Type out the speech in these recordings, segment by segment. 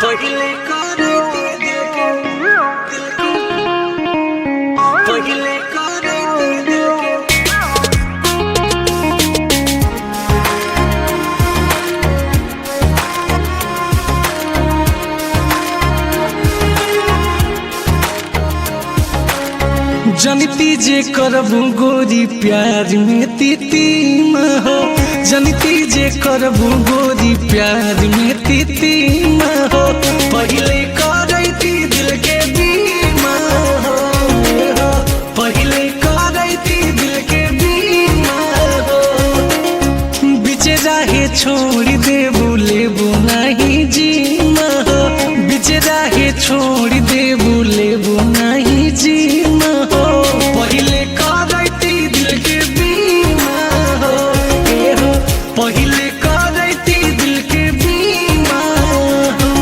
पहिले करती दिल के पहिले करती दिल के जनती जे करबू गोरी प्यार में तीतीम हो, जनती जे करबू गोरी प्यार में तीतीम हो, पहिले करती दिल के बीमा हो, पहिले करती दिल के बीमा हो, बीच राहे छोड़ देबू लेबू नहीं जीमा हो, बीच राहे छोड़ देबू लेबू नहीं जीमा हो, पहिले करती दिल के बीमा हो, पहिले करती दिल के बीमा हो।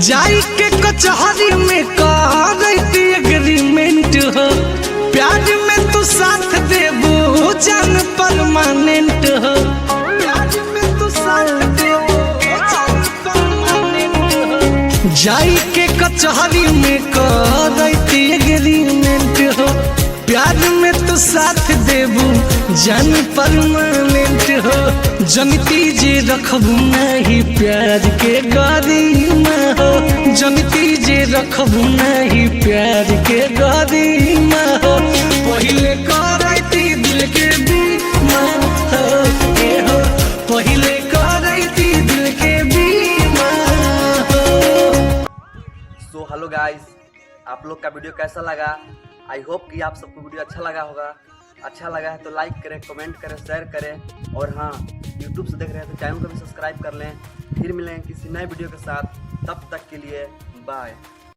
जाई के कचहरी में करती एग्रीमेंट हो, प्यार में तू साथ देबू जान परमानेंट हो, प्यार में तू साथ देबू जान परमानेंट हो, जाई के कचहरी में करती एग्रीमेंट हो, प्यार में तू साथ देबू जान परमानेंट हो, जनती जे रखबू नहीं प्यार के गरिमा हो, जनती जे रखबू नहीं प्यार के गरिमा हो, पहिले करती दिल के बीमा हो, पहिले करती दिल के बीमा हो। सो हेलो गाइस, आप लोग का वीडियो कैसा लगा? आई होप कि आप सबको वीडियो अच्छा लगा होगा। अच्छा लगा है तो लाइक करें, कमेंट करें, शेयर करें, और हाँ, यूट्यूब से देख रहे हैं तो चैनल को भी सब्सक्राइब कर लें। फिर मिलेंगे किसी नए वीडियो के साथ, तब तक के लिए बाय।